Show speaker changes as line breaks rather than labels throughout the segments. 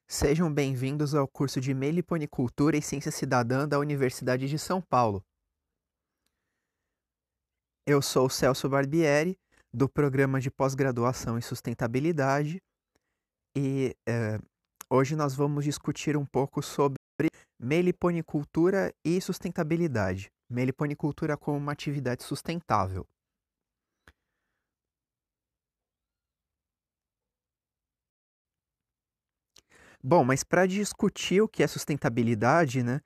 Sejam bem-vindos ao curso de Meliponicultura e Ciência Cidadã da Universidade de São Paulo. Eu sou o Celso Barbieri, do Programa de Pós-Graduação em Sustentabilidade, e hoje nós vamos discutir um pouco sobre meliponicultura e sustentabilidade. Meliponicultura como uma atividade sustentável. Bom, mas para discutir o que é sustentabilidade, né,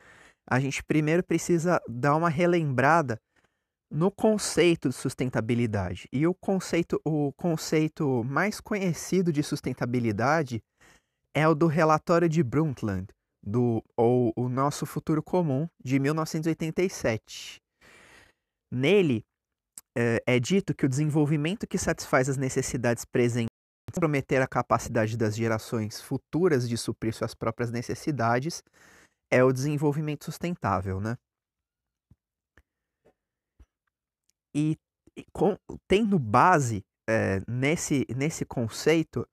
a gente primeiro precisa dar uma relembrada no conceito de sustentabilidade. E o conceito mais conhecido de sustentabilidade é o do relatório de Brundtland, ou O Nosso Futuro Comum, de 1987. Nele, é dito que o desenvolvimento que satisfaz as necessidades presentes sem comprometer a capacidade das gerações futuras de suprir suas próprias necessidades é o desenvolvimento sustentável, né? E, tendo base nesse conceito,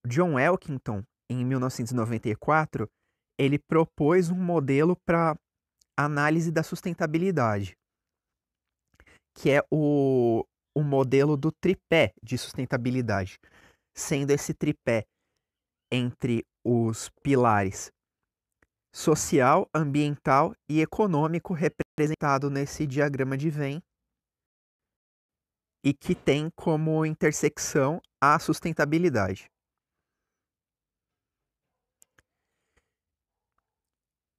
John Elkington, em 1994, ele propôs um modelo para análise da sustentabilidade, que é o modelo do tripé de sustentabilidade, sendo esse tripé entre os pilares social, ambiental e econômico representado nesse diagrama de Venn e que tem como intersecção a sustentabilidade.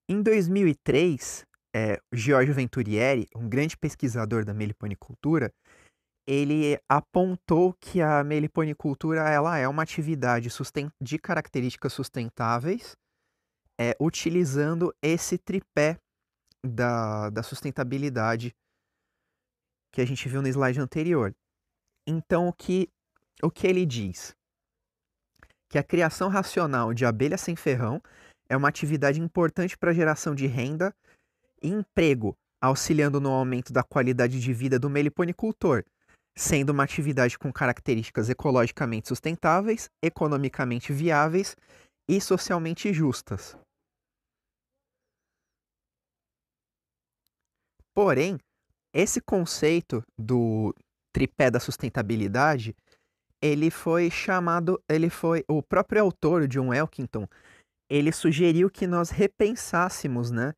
Em 2003, Giorgio Venturieri, um grande pesquisador da meliponicultura, ele apontou que a meliponicultura ela é uma atividade de características sustentáveis, utilizando esse tripé da sustentabilidade que a gente viu no slide anterior. Então, o que ele diz? Que a criação racional de abelhas sem ferrão é uma atividade importante para a geração de renda e emprego, auxiliando no aumento da qualidade de vida do meliponicultor, sendo uma atividade com características ecologicamente sustentáveis, economicamente viáveis e socialmente justas. Porém, esse conceito do tripé da sustentabilidade, o próprio autor, John Elkington, ele sugeriu que nós repensássemos, né,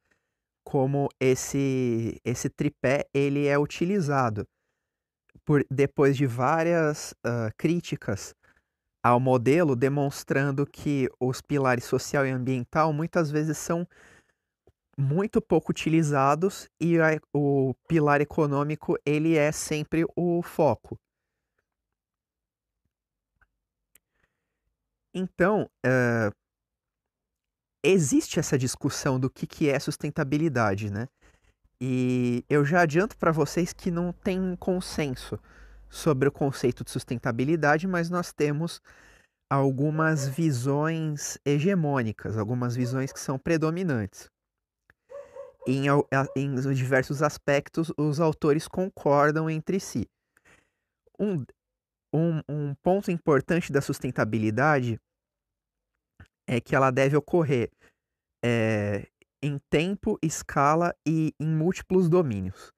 como esse tripé ele é utilizado depois de várias críticas ao modelo, demonstrando que os pilares social e ambiental muitas vezes são muito pouco utilizados e o pilar econômico ele é sempre o foco. Então, existe essa discussão do que é sustentabilidade, né? E eu já adianto para vocês que não tem consenso sobre o conceito de sustentabilidade, mas nós temos algumas visões hegemônicas, algumas visões que são predominantes. Em diversos aspectos, os autores concordam entre si. Um ponto importante da sustentabilidade é que ela deve ocorrer em tempo, escala e em múltiplos domínios,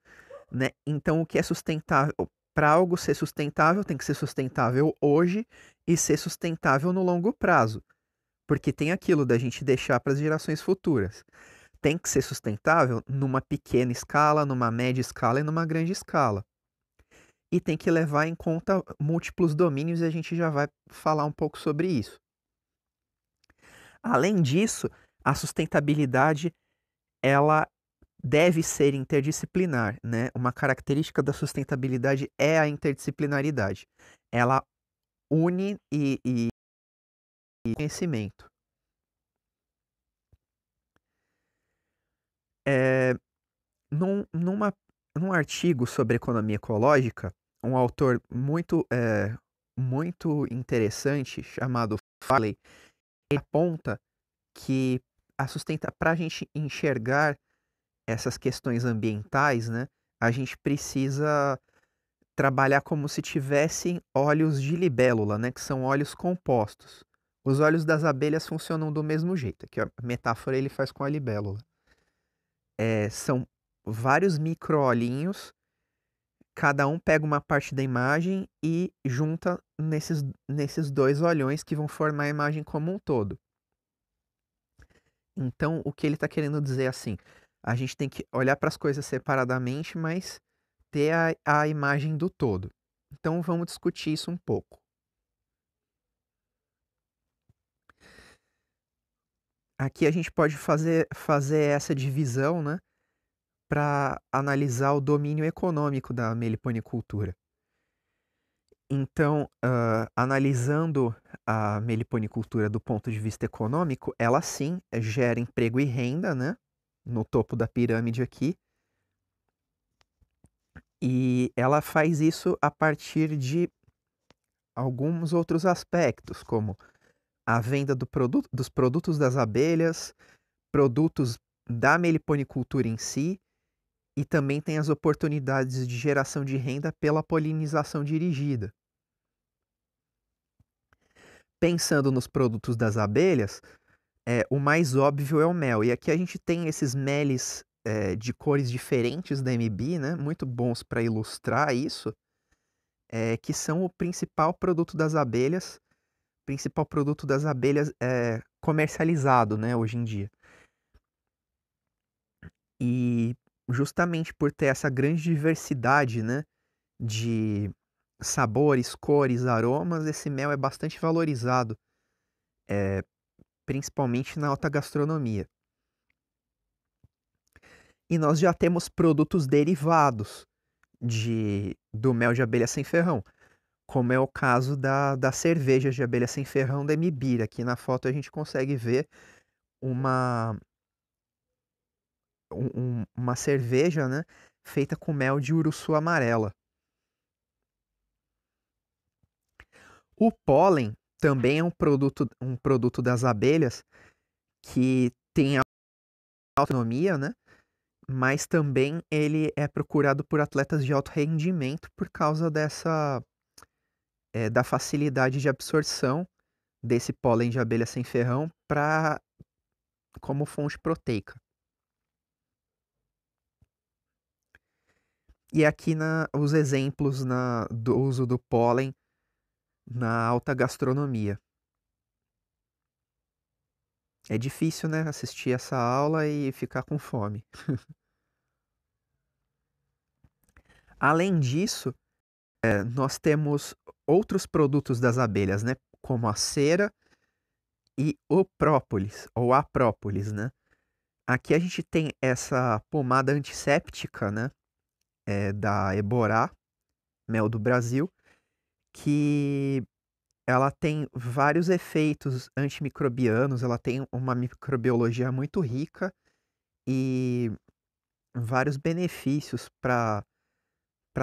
né? Então, o que é sustentável? Para algo ser sustentável, tem que ser sustentável hoje e ser sustentável no longo prazo, porque tem aquilo da gente deixar para as gerações futuras. Tem que ser sustentável numa pequena escala, numa média escala e numa grande escala. E tem que levar em conta múltiplos domínios e a gente já vai falar um pouco sobre isso. Além disso, a sustentabilidade ela deve ser interdisciplinar, né? Uma característica da sustentabilidade é a interdisciplinaridade. Ela une e conhecimento. É, num artigo sobre economia ecológica, um autor muito interessante chamado Farley, ele aponta que para a gente enxergar essas questões ambientais, né, a gente precisa trabalhar como se tivessem óleos de libélula, né, que são óleos compostos. Os olhos das abelhas funcionam do mesmo jeito, que a metáfora ele faz com a libélula. São vários micro-olhinhos, cada um pega uma parte da imagem e junta nesses dois olhões que vão formar a imagem como um todo. Então, o que ele está querendo dizer é assim, a gente tem que olhar para as coisas separadamente, mas ter a imagem do todo. Então, vamos discutir isso um pouco. Aqui a gente pode fazer essa divisão, né, para analisar o domínio econômico da meliponicultura. Então, analisando a meliponicultura do ponto de vista econômico, ela sim gera emprego e renda, né, no topo da pirâmide aqui. E ela faz isso a partir de alguns outros aspectos, como a venda dos produtos das abelhas, produtos da meliponicultura em si, e também tem as oportunidades de geração de renda pela polinização dirigida. Pensando nos produtos das abelhas, o mais óbvio é o mel. E aqui a gente tem esses meles de cores diferentes da MB, né? Muito bons para ilustrar isso, que são o principal produto das abelhas comercializado, né, hoje em dia. E justamente por ter essa grande diversidade, né, de sabores, cores, aromas, esse mel é bastante valorizado, principalmente na alta gastronomia. E nós já temos produtos derivados do mel de abelha sem ferrão, como é o caso da cerveja de abelha sem ferrão da MBIR. Aqui na foto a gente consegue ver uma, uma cerveja, né, feita com mel de uruçu amarela. O pólen também é um produto das abelhas que tem autonomia, né? Mas também ele é procurado por atletas de alto rendimento por causa da facilidade de absorção desse pólen de abelha sem ferrão como fonte proteica. E aqui os exemplos do uso do pólen na alta gastronomia. É difícil, né, assistir essa aula e ficar com fome. Além disso, nós temos outros produtos das abelhas, né, como a cera e o própolis, ou a própolis, né? Aqui a gente tem essa pomada antisséptica, né, da Eborá, Mel do Brasil, que ela tem vários efeitos antimicrobianos, ela tem uma microbiologia muito rica e vários benefícios para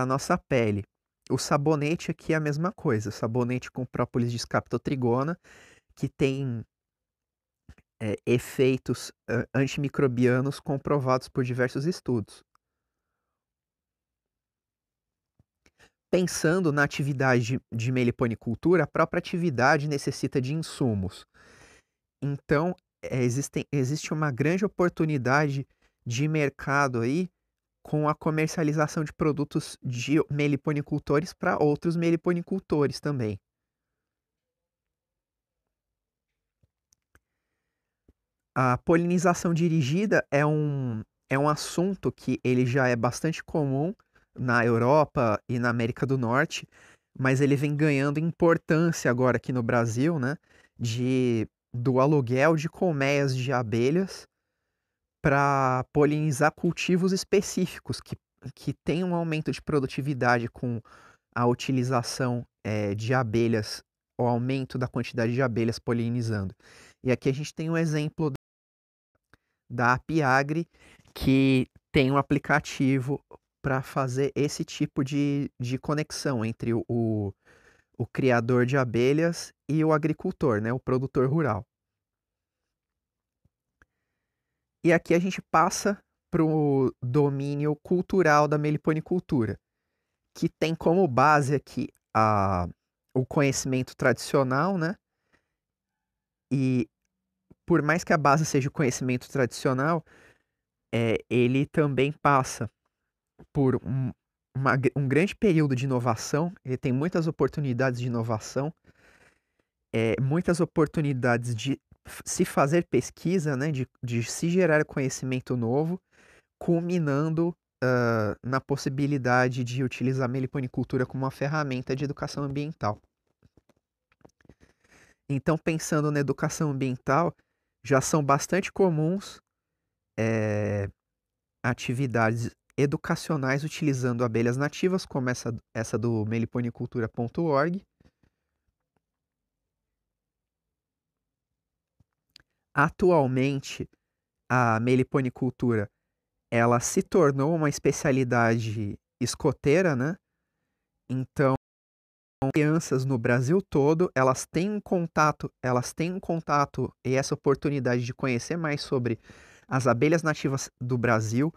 nossa pele. O sabonete aqui é a mesma coisa, sabonete com própolis de Scaptotrigona, que tem efeitos antimicrobianos comprovados por diversos estudos. Pensando na atividade de meliponicultura, a própria atividade necessita de insumos. Então, existe uma grande oportunidade de mercado aí com a comercialização de produtos de meliponicultores para outros meliponicultores também. A polinização dirigida é um assunto que ele já é bastante comum na Europa e na América do Norte, mas ele vem ganhando importância agora aqui no Brasil, né? Do aluguel de colmeias de abelhas para polinizar cultivos específicos que têm um aumento de produtividade com a utilização de abelhas, o aumento da quantidade de abelhas polinizando. E aqui a gente tem um exemplo da Apiagre, que tem um aplicativo para fazer esse tipo de conexão entre o criador de abelhas e o agricultor, né, o produtor rural. E aqui a gente passa para o domínio cultural da meliponicultura, que tem como base aqui o conhecimento tradicional, né, E por mais que a base seja o conhecimento tradicional, ele também passa por um grande período de inovação, ele tem muitas oportunidades de inovação, muitas oportunidades de se fazer pesquisa, né, de se gerar conhecimento novo, culminando na possibilidade de utilizar a meliponicultura como uma ferramenta de educação ambiental. Então, pensando na educação ambiental, já são bastante comuns atividades educacionais utilizando abelhas nativas, como essa do meliponicultura.org. Atualmente, a meliponicultura ela se tornou uma especialidade escoteira, né? Então, crianças no Brasil todo, elas têm um contato e essa oportunidade de conhecer mais sobre as abelhas nativas do Brasil,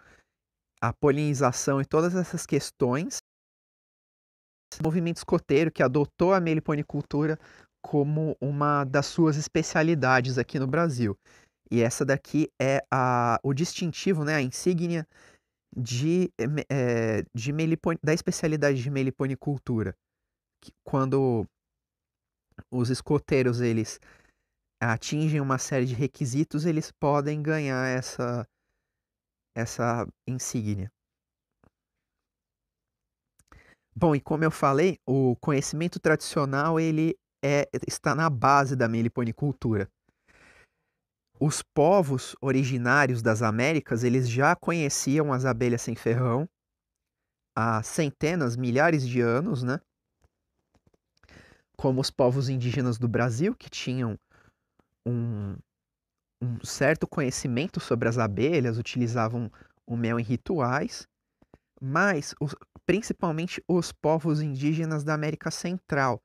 a polinização e todas essas questões. O movimento escoteiro que adotou a meliponicultura como uma das suas especialidades aqui no Brasil. E essa daqui é o distintivo, né, a insígnia da especialidade de meliponicultura. Quando os escoteiros eles atingem uma série de requisitos, eles podem ganhar essa insígnia. Bom, e como eu falei, o conhecimento tradicional ele está na base da meliponicultura. Os povos originários das Américas, eles já conheciam as abelhas sem ferrão há centenas, milhares de anos, né? Como os povos indígenas do Brasil, que tinham um certo conhecimento sobre as abelhas, utilizavam o mel em rituais, mas principalmente os povos indígenas da América Central,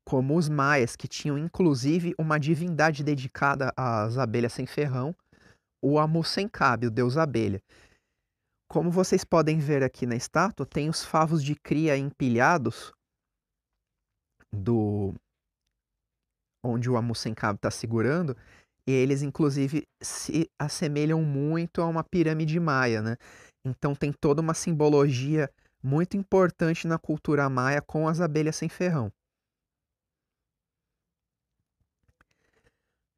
como os maias, que tinham inclusive uma divindade dedicada às abelhas sem ferrão, o Amu-Sencabe, o deus abelha. Como vocês podem ver aqui na estátua, tem os favos de cria empilhados onde o Amu-Sencabe está segurando, e eles inclusive se assemelham muito a uma pirâmide maia, né? Então tem toda uma simbologia muito importante na cultura maia com as abelhas sem ferrão.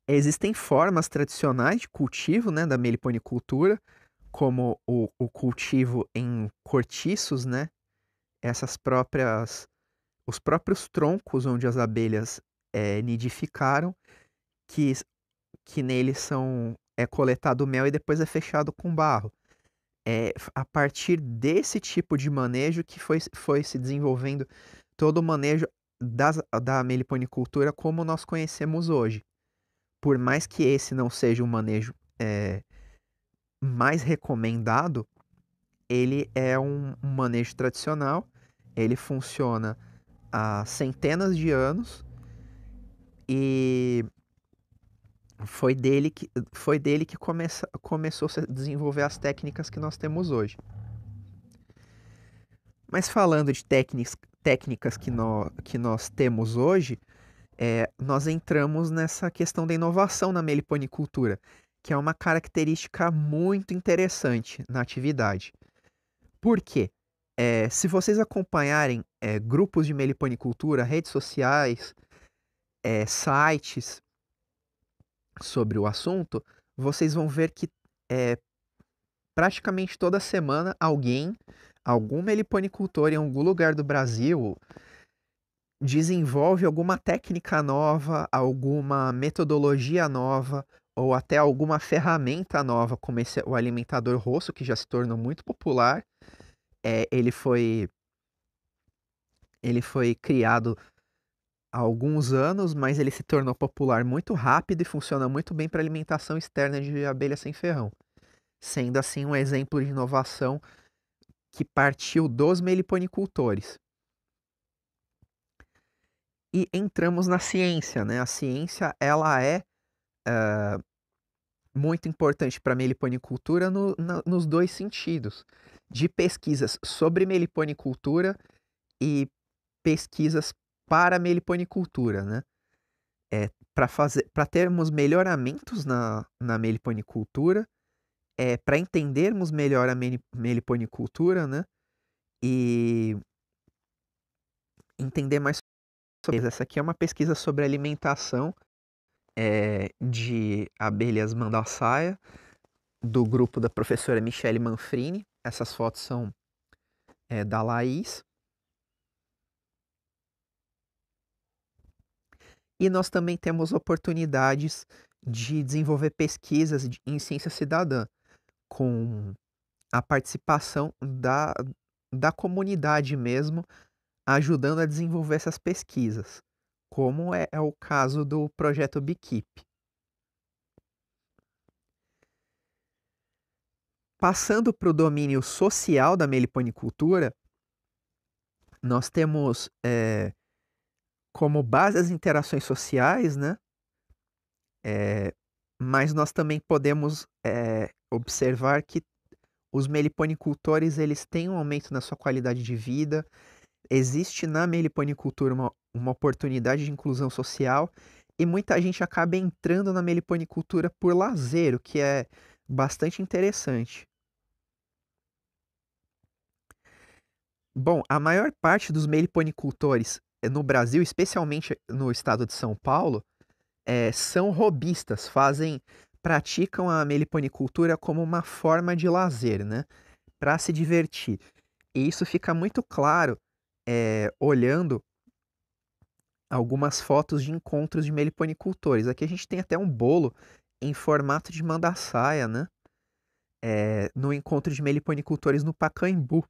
Existem formas tradicionais de cultivo, né, da meliponicultura, como o cultivo em cortiços, né? Os próprios troncos onde as abelhas nidificaram, que neles é coletado mel e depois é fechado com barro. É a partir desse tipo de manejo que foi se desenvolvendo todo o manejo da meliponicultura como nós conhecemos hoje. Por mais que esse não seja um manejo mais recomendado, ele é um manejo tradicional, ele funciona há centenas de anos e foi dele que começou a se desenvolver as técnicas que nós temos hoje. Mas falando de técnicas que nós temos hoje, nós entramos nessa questão da inovação na meliponicultura, que é uma característica muito interessante na atividade. Por quê? Se vocês acompanharem grupos de meliponicultura, redes sociais, sites sobre o assunto, vocês vão ver que praticamente toda semana algum meliponicultor em algum lugar do Brasil desenvolve alguma técnica nova, alguma metodologia nova ou até alguma ferramenta nova, como o alimentador rosso, que já se tornou muito popular. Ele foi criado há alguns anos, mas ele se tornou popular muito rápido e funciona muito bem para alimentação externa de abelha sem ferrão, sendo assim um exemplo de inovação que partiu dos meliponicultores. E entramos na ciência, né? A ciência ela é muito importante para a meliponicultura nos dois sentidos, de pesquisas sobre meliponicultura e pesquisas para a meliponicultura, né? para termos melhoramentos na meliponicultura, para entendermos melhor a meliponicultura, né? E entender mais sobre isso. Essa aqui é uma pesquisa sobre alimentação de abelhas mandaçaia, do grupo da professora Michele Manfrini. Essas fotos são da Laís. E nós também temos oportunidades de desenvolver pesquisas em ciência cidadã, com a participação da comunidade mesmo, ajudando a desenvolver essas pesquisas, como é o caso do projeto Beekeep. Passando para o domínio social da meliponicultura, nós temos como base as interações sociais, né? Mas nós também podemos observar que os meliponicultores eles têm um aumento na sua qualidade de vida. Existe na meliponicultura uma oportunidade de inclusão social e muita gente acaba entrando na meliponicultura por lazer, o que é bastante interessante. Bom, a maior parte dos meliponicultores no Brasil, especialmente no estado de São Paulo, são hobbyistas, praticam a meliponicultura como uma forma de lazer, né? Para se divertir. E isso fica muito claro olhando algumas fotos de encontros de meliponicultores. Aqui a gente tem até um bolo em formato de mandaçaia, né? No encontro de meliponicultores no Pacaembu.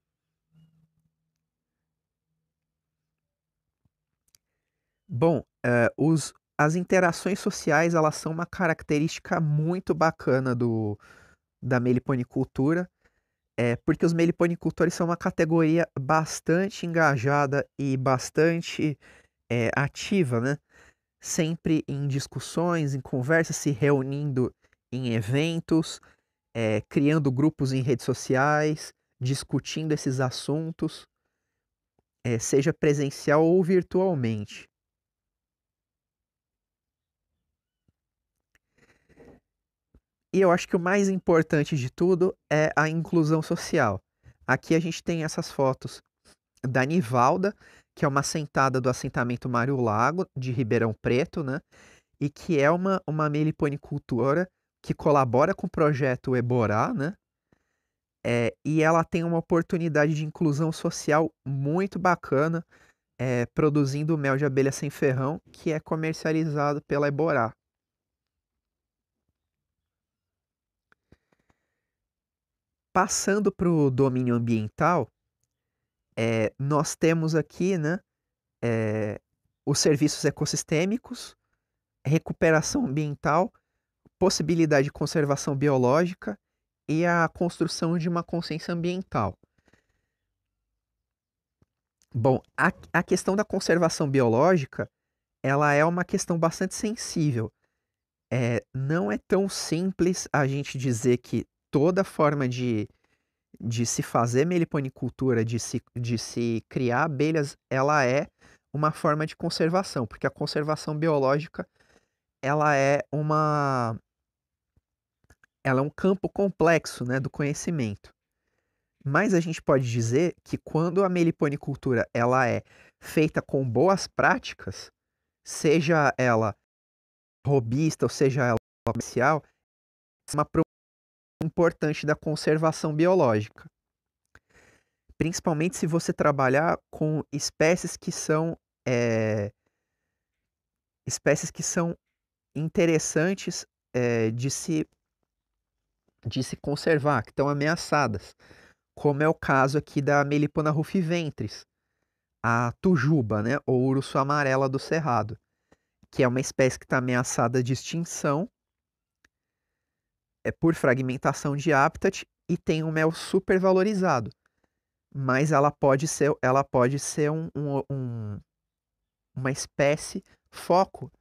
Bom, as interações sociais elas são uma característica muito bacana da meliponicultura, porque os meliponicultores são uma categoria bastante engajada e bastante ativa, né? Sempre em discussões, em conversas, se reunindo em eventos, criando grupos em redes sociais, discutindo esses assuntos, seja presencial ou virtualmente. E eu acho que o mais importante de tudo é a inclusão social. Aqui a gente tem essas fotos da Nivalda, que é uma assentada do assentamento Mário Lago, de Ribeirão Preto, né? E que é uma meliponicultora que colabora com o projeto Eborá, né? E ela tem uma oportunidade de inclusão social muito bacana, produzindo mel de abelha sem ferrão, que é comercializado pela Eborá. Passando para o domínio ambiental, nós temos aqui, né, os serviços ecossistêmicos, recuperação ambiental, possibilidade de conservação biológica e a construção de uma consciência ambiental. Bom, a questão da conservação biológica, ela é uma questão bastante sensível. Não é tão simples a gente dizer que toda forma de se fazer meliponicultura, de se criar abelhas, ela é uma forma de conservação, porque a conservação biológica ela é um campo complexo, né, do conhecimento. Mas a gente pode dizer que quando a meliponicultura ela é feita com boas práticas, seja ela robista ou seja ela comercial, é uma importante da conservação biológica. Principalmente se você trabalhar com espécies que são interessantes de se conservar, que estão ameaçadas, como é o caso aqui da Melipona rufiventris, a tujuba, né, ou urso amarela do cerrado, que é uma espécie que está ameaçada de extinção por fragmentação de habitat e tem um mel super valorizado. Mas ela pode ser uma espécie foco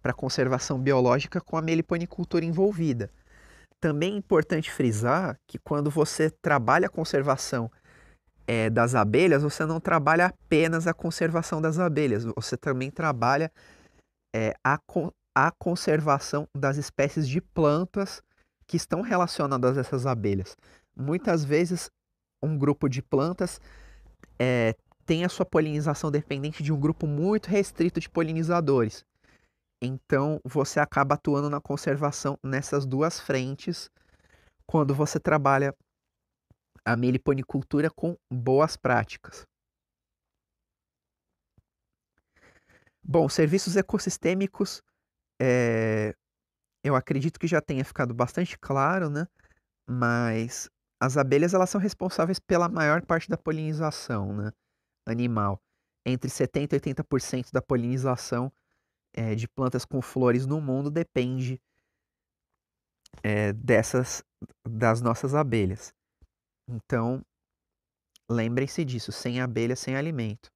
para conservação biológica com a meliponicultura envolvida. Também é importante frisar que quando você trabalha a conservação das abelhas, você não trabalha apenas a conservação das abelhas, você também trabalha a conservação das espécies de plantas que estão relacionadas a essas abelhas. Muitas vezes, um grupo de plantas tem a sua polinização dependente de um grupo muito restrito de polinizadores. Então, você acaba atuando na conservação nessas duas frentes quando você trabalha a meliponicultura com boas práticas. Bom, serviços ecossistêmicos, eu acredito que já tenha ficado bastante claro, né? Mas as abelhas elas são responsáveis pela maior parte da polinização, né, animal. Entre 70% e 80% da polinização de plantas com flores no mundo depende das nossas abelhas. Então, lembrem-se disso, sem abelha, sem alimento.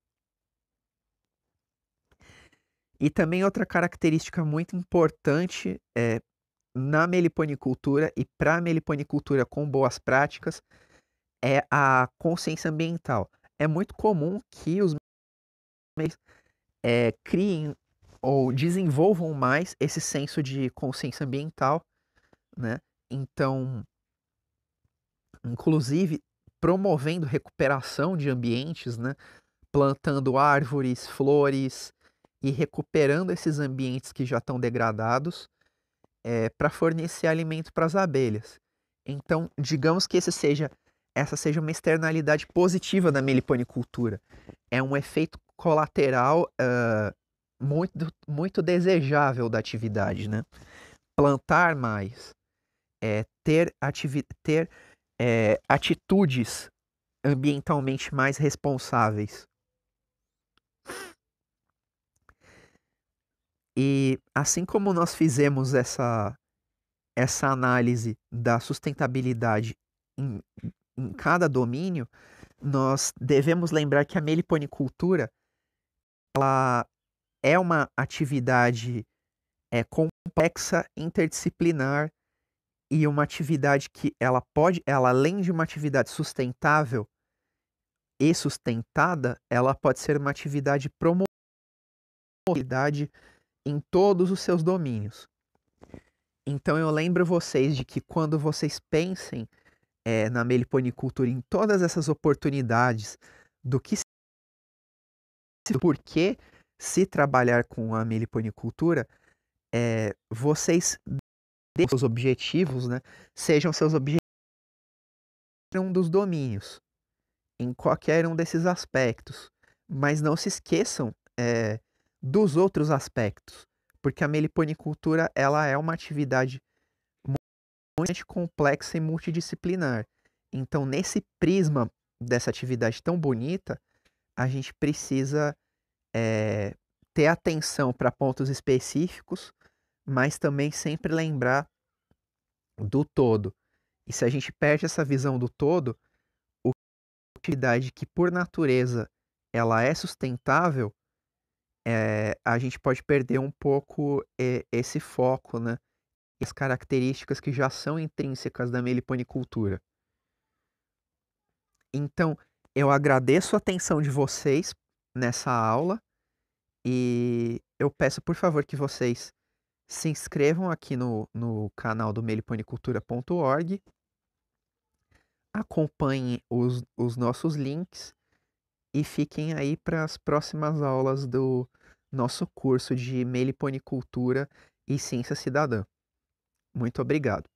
E também outra característica muito importante na meliponicultura e para a meliponicultura com boas práticas é a consciência ambiental. É muito comum que os criem ou desenvolvam mais esse senso de consciência ambiental, né? Então, inclusive, promovendo recuperação de ambientes, né? Plantando árvores, flores e recuperando esses ambientes que já estão degradados para fornecer alimento para as abelhas. Então, digamos que essa seja uma externalidade positiva da meliponicultura. É um efeito colateral muito desejável da atividade, né? Plantar mais, ter atitudes ambientalmente mais responsáveis. E assim como nós fizemos essa análise da sustentabilidade em cada domínio, nós devemos lembrar que a meliponicultura ela é uma atividade complexa, interdisciplinar e uma atividade que ela além de uma atividade sustentável e sustentada, ela pode ser uma atividade promotora em todos os seus domínios. Então eu lembro vocês de que quando vocês pensem na meliponicultura em todas essas oportunidades do porquê se trabalhar com a meliponicultura, vocês seus objetivos, né, sejam seus objetivos em um dos domínios, em qualquer um desses aspectos, mas não se esqueçam dos outros aspectos, porque a meliponicultura ela é uma atividade muito complexa e multidisciplinar. Então, nesse prisma dessa atividade tão bonita, a gente precisa ter atenção para pontos específicos, mas também sempre lembrar do todo. E se a gente perde essa visão do todo, a atividade que por natureza ela é sustentável, a gente pode perder um pouco esse foco, né? E as características que já são intrínsecas da meliponicultura. Então, eu agradeço a atenção de vocês nessa aula e eu peço, por favor, que vocês se inscrevam aqui no canal do meliponicultura.org, acompanhem os nossos links e fiquem aí para as próximas aulas do nosso curso de meliponicultura e ciência cidadã. Muito obrigado.